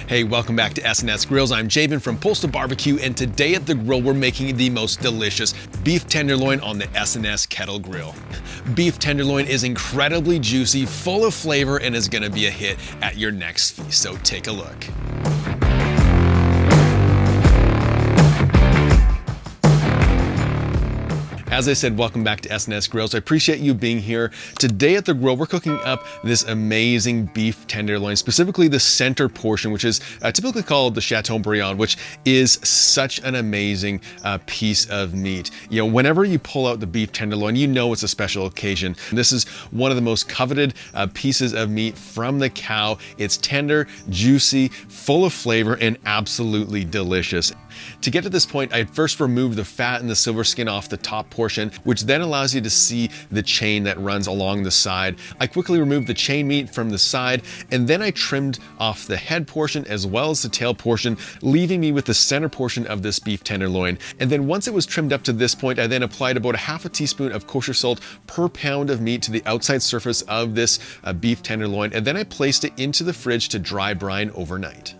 Hey, welcome back to SNS Grills. I'm Jabin from Postal Barbecue, and today at the grill we're making the most delicious beef tenderloin on the SNS Kettle Grill. Beef tenderloin is incredibly juicy, full of flavor, and is gonna be a hit at your next feast, so take a look. As I said, welcome back to SNS Grills. I appreciate you being here. Today at the grill, we're cooking up this amazing beef tenderloin, specifically the center portion, which is typically called the Chateaubriand, which is such an amazing piece of meat. You know, whenever you pull out the beef tenderloin, you know it's a special occasion. This is one of the most coveted pieces of meat from the cow. It's tender, juicy, full of flavor, and absolutely delicious. To get to this point, I first removed the fat and the silver skin off the top portion, which then allows you to see the chain that runs along the side. I quickly removed the chain meat from the side, and then I trimmed off the head portion as well as the tail portion, leaving me with the center portion of this beef tenderloin. And then once it was trimmed up to this point, I then applied about a half a teaspoon of kosher salt per pound of meat to the outside surface of this beef tenderloin, and then I placed it into the fridge to dry brine overnight.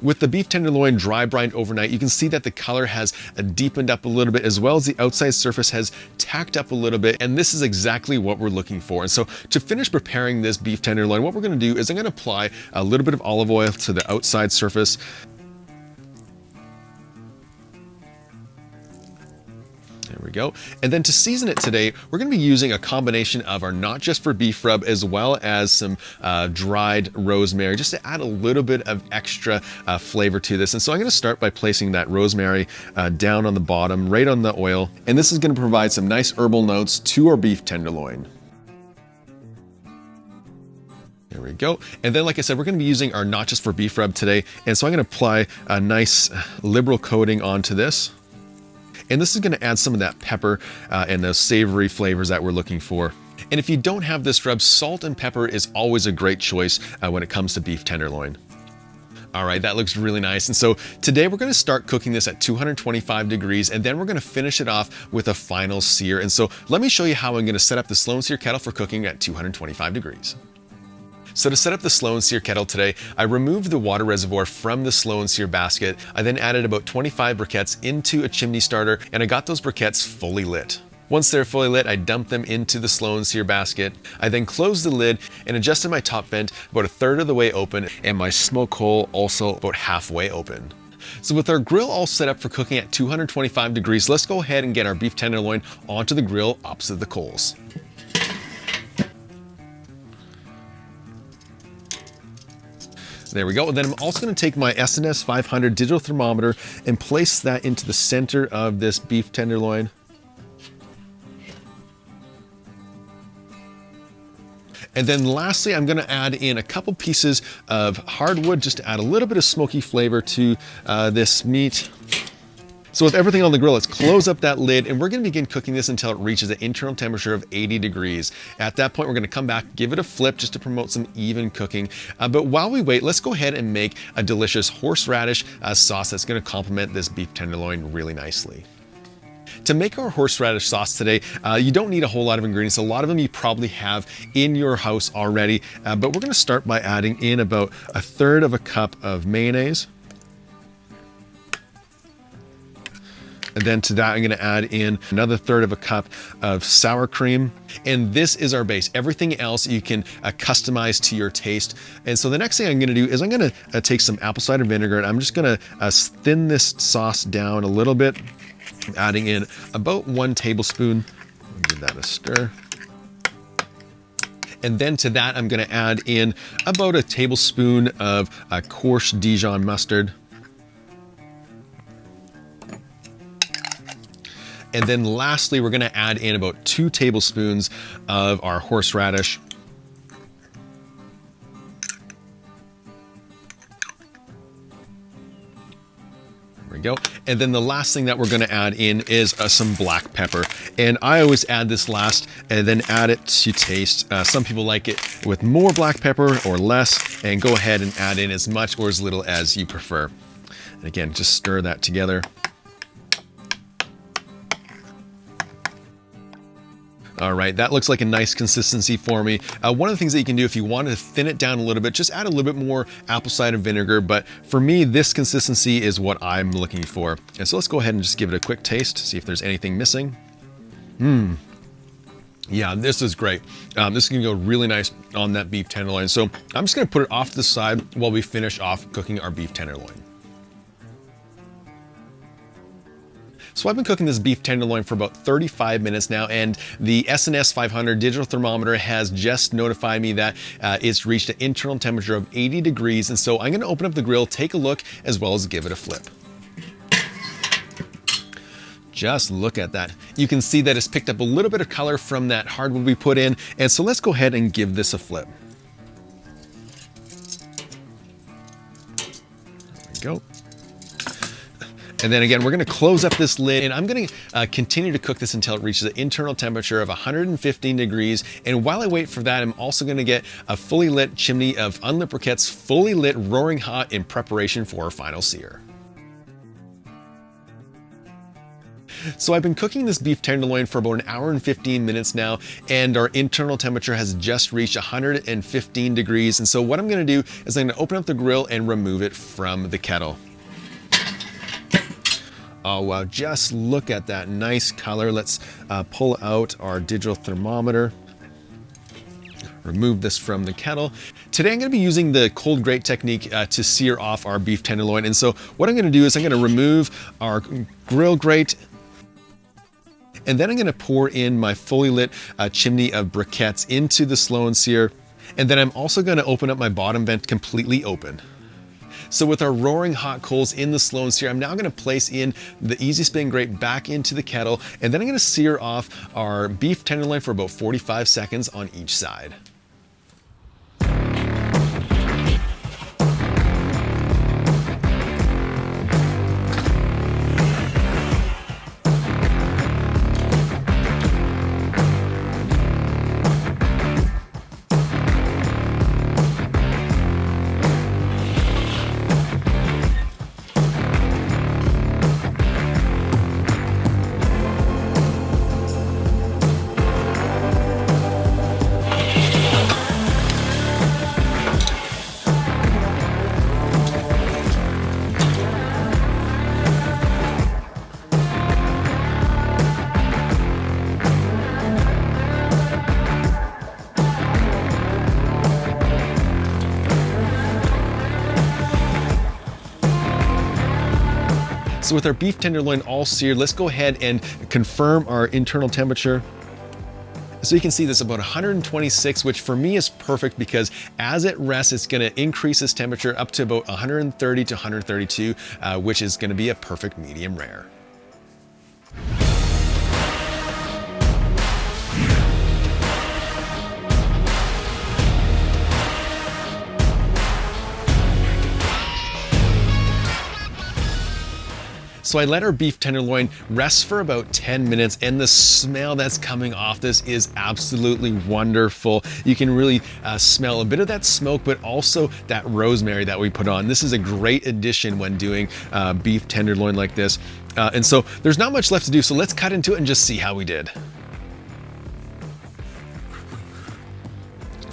With the beef tenderloin dry brined overnight, you can see that the color has deepened up a little bit, as well as the outside surface has tacked up a little bit, and this is exactly what we're looking for. And so to finish preparing this beef tenderloin, what we're gonna do is I'm gonna apply a little bit of olive oil to the outside surface. There we go. And then to season it today, we're going to be using a combination of our not just for beef rub as well as some dried rosemary, just to add a little bit of extra flavor to this. And so I'm going to start by placing that rosemary down on the bottom, right on the oil. And this is going to provide some nice herbal notes to our beef tenderloin. There we go. And then, like I said, we're going to be using our not just for beef rub today. And so I'm going to apply a nice liberal coating onto this. And this is going to add some of that pepper and those savory flavors that we're looking for. And if you don't have this rub, salt and pepper is always a great choice when it comes to beef tenderloin. All right, that looks really nice. And so today we're going to start cooking this at 225 degrees, and then we're going to finish it off with a final sear. And so let me show you how I'm going to set up the Slow N Sear Kettle for cooking at 225 degrees. So to set up the Slow N Sear Kettle today, I removed the water reservoir from the Slow N Sear basket. I then added about 25 briquettes into a chimney starter, and I got those briquettes fully lit. Once they're fully lit, I dumped them into the Slow N Sear basket. I then closed the lid and adjusted my top vent about a third of the way open, and my smoke hole also about halfway open. So with our grill all set up for cooking at 225 degrees, let's go ahead and get our beef tenderloin onto the grill opposite the coals. There we go. And then I'm also going to take my SNS 500 digital thermometer and place that into the center of this beef tenderloin. And then lastly, I'm going to add in a couple pieces of hardwood just to add a little bit of smoky flavor to this meat. So with everything on the grill, let's close up that lid, and we're going to begin cooking this until it reaches an internal temperature of 80 degrees. At that point, we're going to come back, give it a flip just to promote some even cooking. But while we wait, let's go ahead and make a delicious horseradish sauce that's going to complement this beef tenderloin really nicely. To make our horseradish sauce today, you don't need a whole lot of ingredients. A lot of them you probably have in your house already, but we're going to start by adding in about a third of a cup of mayonnaise. And then to that, I'm going to add in another third of a cup of sour cream. And this is our base. Everything else you can customize to your taste. And so the next thing I'm going to do is I'm going to take some apple cider vinegar, and I'm just going to thin this sauce down a little bit, adding in about 1 tablespoon. Give that a stir. And then to that, I'm going to add in about a tablespoon of coarse Dijon mustard. And then lastly, we're going to add in about 2 tablespoons of our horseradish. There we go. And then the last thing that we're going to add in is some black pepper. And I always add this last and then add it to taste. Some people like it with more black pepper or less, and go ahead and add in as much or as little as you prefer. And again, just stir that together. All right, that looks like a nice consistency for me. One of the things that you can do if you want to thin it down a little bit, just add a little bit more apple cider vinegar. But for me, this consistency is what I'm looking for. And so let's go ahead and just give it a quick taste, see if there's anything missing. Yeah, this is great. This is gonna go really nice on that beef tenderloin. So I'm just gonna put it off to the side while we finish off cooking our beef tenderloin. So I've been cooking this beef tenderloin for about 35 minutes now, and the SNS 500 digital thermometer has just notified me that it's reached an internal temperature of 80 degrees. And so I'm gonna open up the grill, take a look, as well as give it a flip. Just look at that. You can see that it's picked up a little bit of color from that hardwood we put in. And so let's go ahead and give this a flip. There we go. And then again, we're gonna close up this lid, and I'm gonna continue to cook this until it reaches an internal temperature of 115 degrees. And while I wait for that, I'm also gonna get a fully lit chimney of unlit briquettes, fully lit, roaring hot in preparation for our final sear. So I've been cooking this beef tenderloin for about 1 hour and 15 minutes now, and our internal temperature has just reached 115 degrees. And so what I'm gonna do is I'm gonna open up the grill and remove it from the kettle. Oh wow, just look at that nice color. Let's pull out our digital thermometer. Remove this from the kettle. Today I'm gonna be using the cold grate technique to sear off our beef tenderloin. And so what I'm gonna do is I'm gonna remove our grill grate, and then I'm gonna pour in my fully lit chimney of briquettes into the Slow N Sear. And then I'm also gonna open up my bottom vent completely open. So with our roaring hot coals in the Slow N Sear, I'm now gonna place in the Easy Spin grate back into the kettle, and then I'm gonna sear off our beef tenderloin for about 45 seconds on each side. So with our beef tenderloin all seared, let's go ahead and confirm our internal temperature. So you can see this about 126, which for me is perfect because as it rests, it's gonna increase its temperature up to about 130 to 132, which is gonna be a perfect medium rare. So I let our beef tenderloin rest for about 10 minutes, and the smell that's coming off this is absolutely wonderful. You can really smell a bit of that smoke, but also that rosemary that we put on. This is a great addition when doing beef tenderloin like this. And so there's not much left to do, so let's cut into it and just see how we did.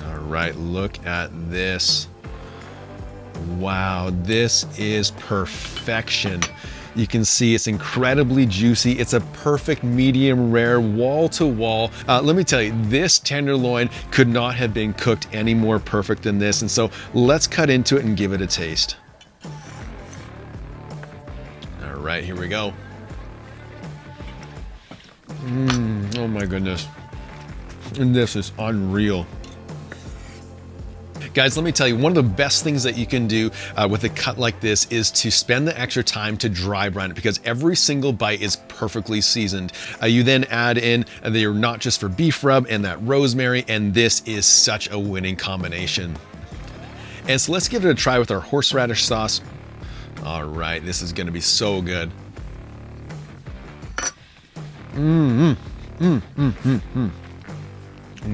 All right, look at this. Wow, this is perfection. You can see it's incredibly juicy. It's a perfect medium rare, wall to wall. Let me tell you, this tenderloin could not have been cooked any more perfect than this. And so let's cut into it and give it a taste. All right, here we go. Oh my goodness. And this is unreal. Guys, let me tell you, one of the best things that you can do with a cut like this is to spend the extra time to dry brine it, because every single bite is perfectly seasoned. You then add in they're not just for beef rub and that rosemary, and this is such a winning combination. And so let's give it a try with our horseradish sauce. All right, this is gonna be so good.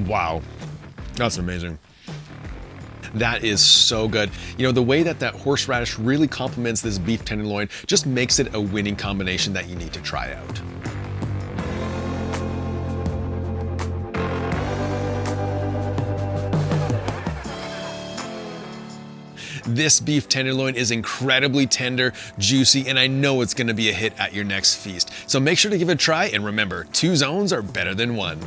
Wow, that's amazing. That is so good. You know, the way that that horseradish really complements this beef tenderloin just makes it a winning combination that you need to try out. This beef tenderloin is incredibly tender, juicy, and I know it's gonna be a hit at your next feast. So make sure to give it a try, and remember, 2 zones are better than 1.